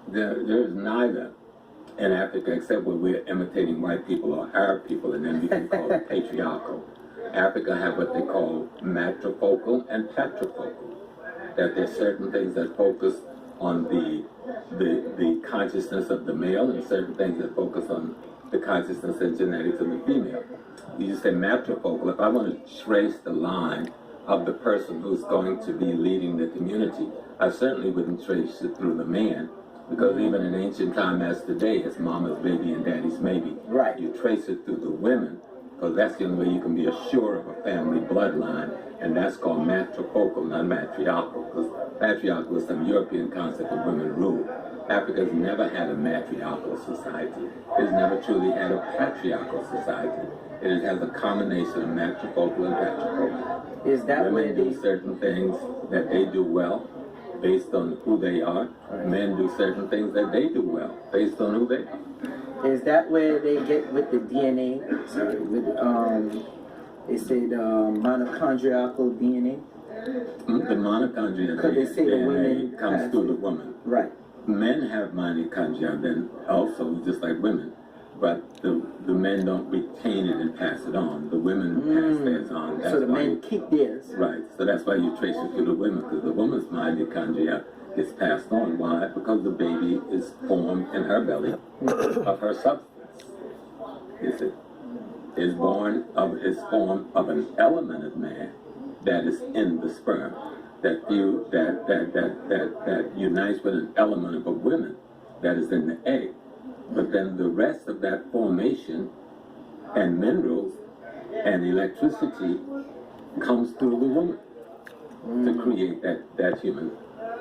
There's neither in Africa except where we're imitating white people or Arab people, and then we can call it patriarchal. Africa have what they call matrifocal and patrifocal. That there's certain things that focus on the consciousness of the male, and certain things that focus on the consciousness and genetics of the female. You just say matrifocal. If I want to trace the line of the person who's going to be leading the community, I certainly wouldn't trace it through the man, because even in ancient time as today, it's mama's baby and daddy's maybe. Right. You trace it through the women, because that's the only way you can be assured of a family bloodline, and that's called matrifocal, not matriarchal, because patriarchal is some European concept of women rule. Africa's never had a matriarchal society. It's never truly had a patriarchal society. It has a combination of matrifocal and patrifocal. Is that women do certain things that they do well based on who they are. Right. Men do certain things that they do well based on who they are. Is that where they get with the DNA? Sorry, with they say the mitochondrial DNA. The mitochondrial DNA comes through the woman. Right. Men have mitochondria then also, just like women, but the men don't retain it and pass it on. The women pass theirs on. That's so the men keep theirs. Right. So that's why you trace it through the women, because the woman's mitochondria is passed on. Why? Because the baby is formed in her belly of her substance. Is formed of an element of man that is in the sperm. That unites with an element of a woman that is in the egg. But then the rest of that formation and minerals and electricity comes through the woman to create that human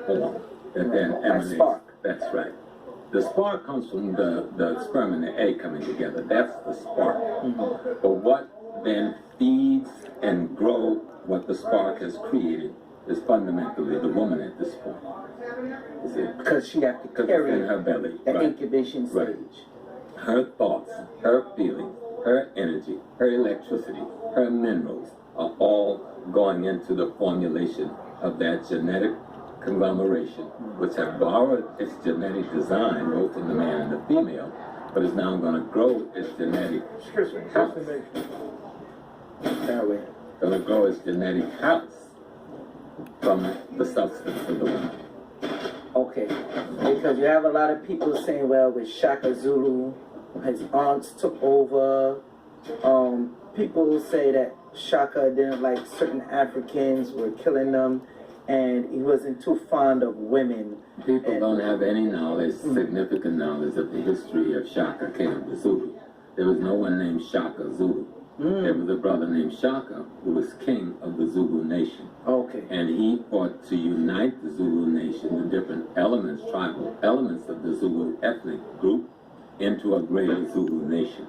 form that then emanates. Spark. That's right. The spark comes from the sperm and the egg coming together. That's the spark. But what then feeds and grows what the spark has created is fundamentally the woman at this point. You see? Because she has to carry in her belly. The incubation stage. Her thoughts, her feelings, her energy, her electricity, her minerals are all going into the formulation of that genetic conglomeration, which have borrowed its genetic design both from the man and the female, but is now going to grow its genetic house. Going to grow its genetic house from the substance of the woman. Okay, because you have a lot of people saying, well, with Shaka Zulu, his aunts took over. People say that Shaka didn't like certain Africans, were killing them, and he wasn't too fond of women. People don't have any knowledge, significant knowledge of the history of Shaka, king of the Zulu. There was no one named Shaka Zulu. There was a brother named Shaka who was king of the Zulu nation. Okay. And he fought to unite the Zulu nation, the different elements, tribal elements of the Zulu ethnic group, into a greater Zulu nation.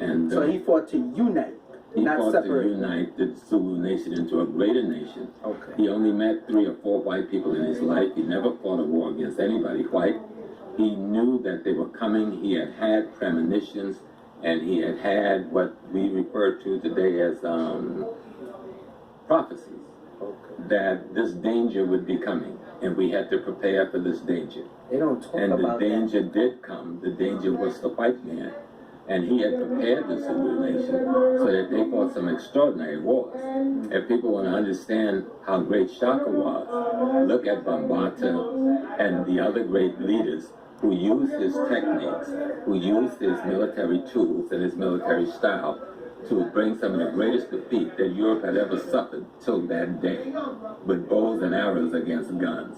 And so he fought to unite, not fought separate. to unite the Zulu nation into a greater nation. Okay. He only met 3 or 4 white people in his life. He never fought a war against anybody white. He knew that they were coming. He had had premonitions, and he had had what we refer to today as prophecies. Okay. That this danger would be coming, and we had to prepare for this danger. They don't talk and about the danger that. did come. The danger was the white man. And he had prepared the Zulu nation so that they fought some extraordinary wars. If people want to understand how great Shaka was, look at Bambata and the other great leaders who used his techniques, who used his military tools and his military style to bring some of the greatest defeat that Europe had ever suffered till that day, with bows and arrows against guns.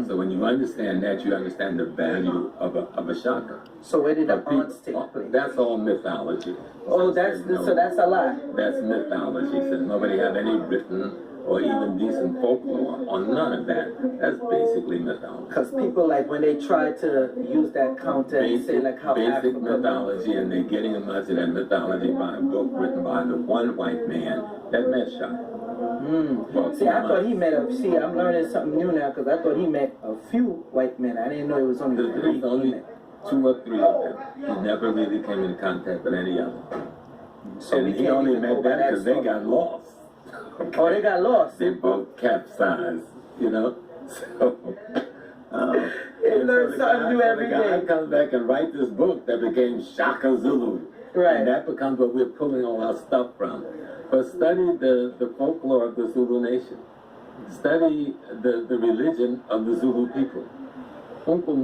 So when you understand that, you understand the value of a Shaka. So where did the aunts take place? That's all mythology. Oh, so that's a lie. That's mythology. Says nobody had any written or even decent folklore on none of that. That's basically mythology. Because people, like, when they try to use that counter and say, like, how basic Africa mythology, and they're getting much of that mythology by a book written by the one white man that met Shaka. See, I thought he met I'm learning something new now, because I thought he met a few white men. I didn't know it was only 3. There's only 2 or 3 of them. He never really came in contact with any of them. So and he only met them because they got lost. Okay. Oh, they got lost. They both capsized, you know. So, you know, learn something new every The guy day. comes back and writes this book that became Shaka Zulu. Right. And that becomes what we're pulling all our stuff from. But study the folklore of the Zulu nation. Study the religion of the Zulu people. Uncle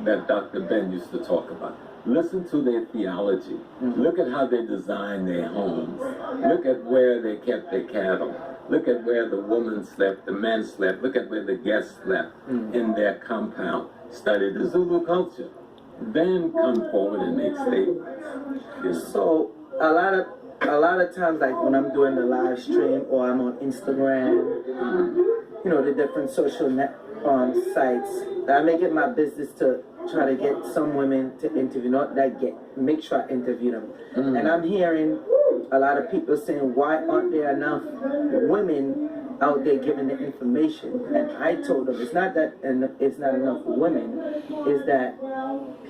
that Dr. Ben used to talk about. Listen to their theology. Look at how they design their homes. Look at where they kept their cattle. Look at where the woman slept, the men slept. Look at where the guests slept in their compound. Study the Zulu culture. Then come forward and make statements. You know? So a lot of times, like when I'm doing the live stream or I'm on Instagram, you know, the different social sites, I make it my business to try to get some women to interview, not that make sure I interview them. And I'm hearing a lot of people saying, why aren't there enough women out there giving the information? And I told them it's not that it's not enough women, it's that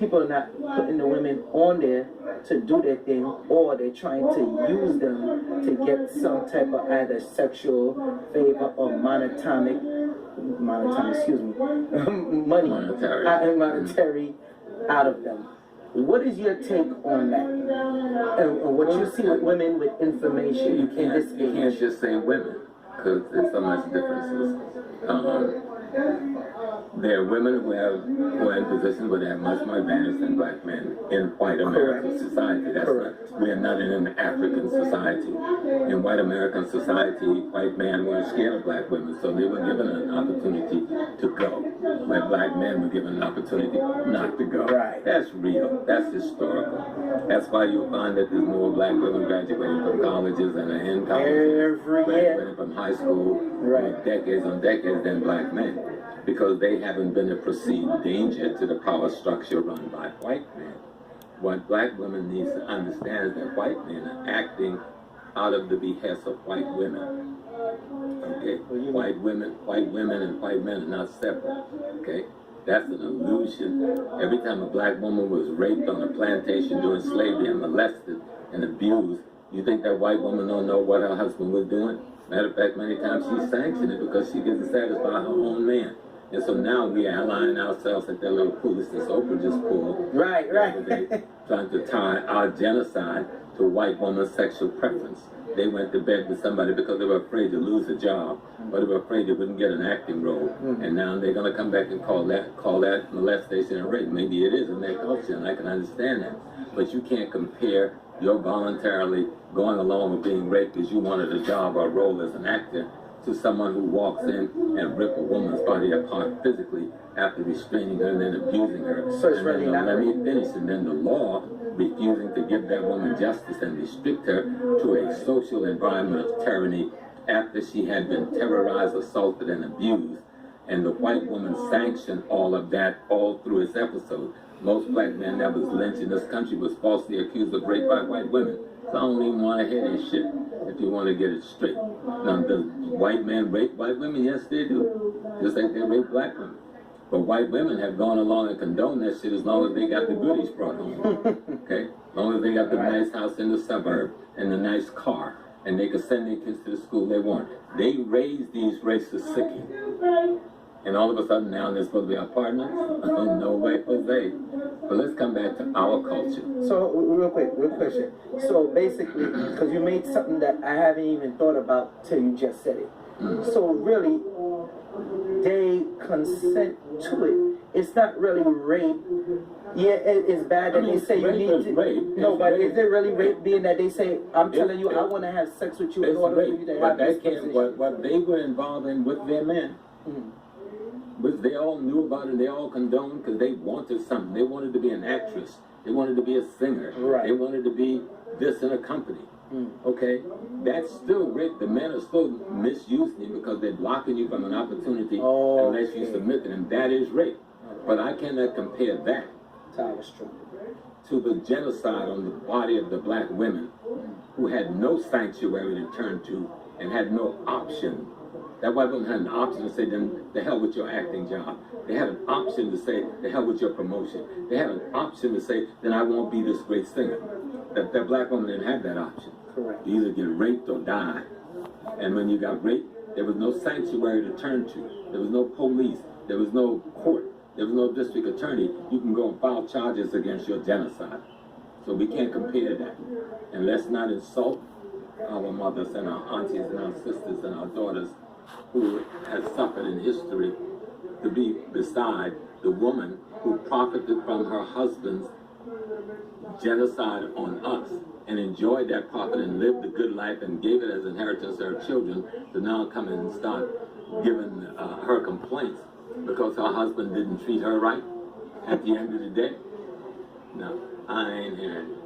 people are not putting the women on there to do their thing, or they're trying to use them to get some type of either sexual favor or monetary monetary out of them. What is your take on that? And what you see with women with information in this age? You can't just say women, because there's so much differences. There are women who are in positions where they have much more advantage than black men in white American society. We are not in an African society. In white American society, white men weren't scared of black women, so they were given an opportunity to go, where black men were given an opportunity not to go. Right. That's real. That's historical. That's why you find that there's more black women graduating from colleges and are in colleges, graduating from high school, decades on decades than black men, because they haven't been a perceived danger to the power structure run by white men. What black women need to understand is that white men are acting out of the behest of white women. Okay? White women and white men are not separate. Okay? That's an illusion. Every time a black woman was raped on a plantation during slavery and molested and abused, you think that white woman don't know what her husband was doing? Matter of fact, many times she sanctioned it because she gets to satisfy her own man. And so now we are aligning ourselves at that little foolishness Oprah just pulled. Right. Trying to tie our genocide to white woman's sexual preference. They went to bed with somebody because they were afraid to lose a job, or they were afraid they wouldn't get an acting role. And now they're going to come back and call that molestation and rape. Maybe it is in their culture, and I can understand that. But you can't compare your voluntarily going along with being raped because you wanted a job or a role as an actor to someone who walks in and rip a woman's body apart physically after restraining her and then abusing her. So it's really not. Let me finish. And then the law refusing to give that woman justice and restrict her to a social environment of tyranny after she had been terrorized, assaulted, and abused. And the white woman sanctioned all of that all through its episode. Most black men that was lynched in this country was falsely accused of rape by white women. So I don't even want to hear this shit if you want to get it straight. Now, does white men rape white women? Yes, they do. Just like they rape black women. But white women have gone along and condoned that shit as long as they got the goodies brought home. Okay? As long as they got the nice house in the suburb and the nice car, and they could send their kids to the school they want. They raised these racist sickies. And all of a sudden now they're supposed to be our partners? No way, Jose. But let's come back to our culture. So, real question. So basically, because you made something that I haven't even thought about till you just said it. So really, they consent to it. It's not really rape. Yeah, it's bad that they say you need to. Rape. No, but is it really rape being that they say, I'm telling you, I want to have sex with you in order for you to have this position? What they were involved in with their men, which they all knew about and they all condoned because they wanted something. They wanted to be an actress. They wanted to be a singer. Right. They wanted to be this in a company. Okay? That's still rape. The men are still misusing you because they're blocking you from an opportunity unless you submit to them. That is rape. But I cannot compare that to the genocide on the body of the black women who had no sanctuary to turn to and had no option. That white woman had an option to say, then the hell with your acting job. They had an option to say, the hell with your promotion. They had an option to say, then I won't be this great singer. That black woman didn't have that option. Correct. You either get raped or die. And when you got raped, there was no sanctuary to turn to. There was no police. There was no court. there was no district attorney, you can go and file charges against your genocide. So we can't compare that. And let's not insult our mothers and our aunties and our sisters and our daughters who has suffered in history to be beside the woman who profited from her husband's genocide on us and enjoyed that profit and lived a good life and gave it as inheritance to her children, to now come in and start giving her complaints because her husband didn't treat her right at the end of the day. No, I ain't hearing it.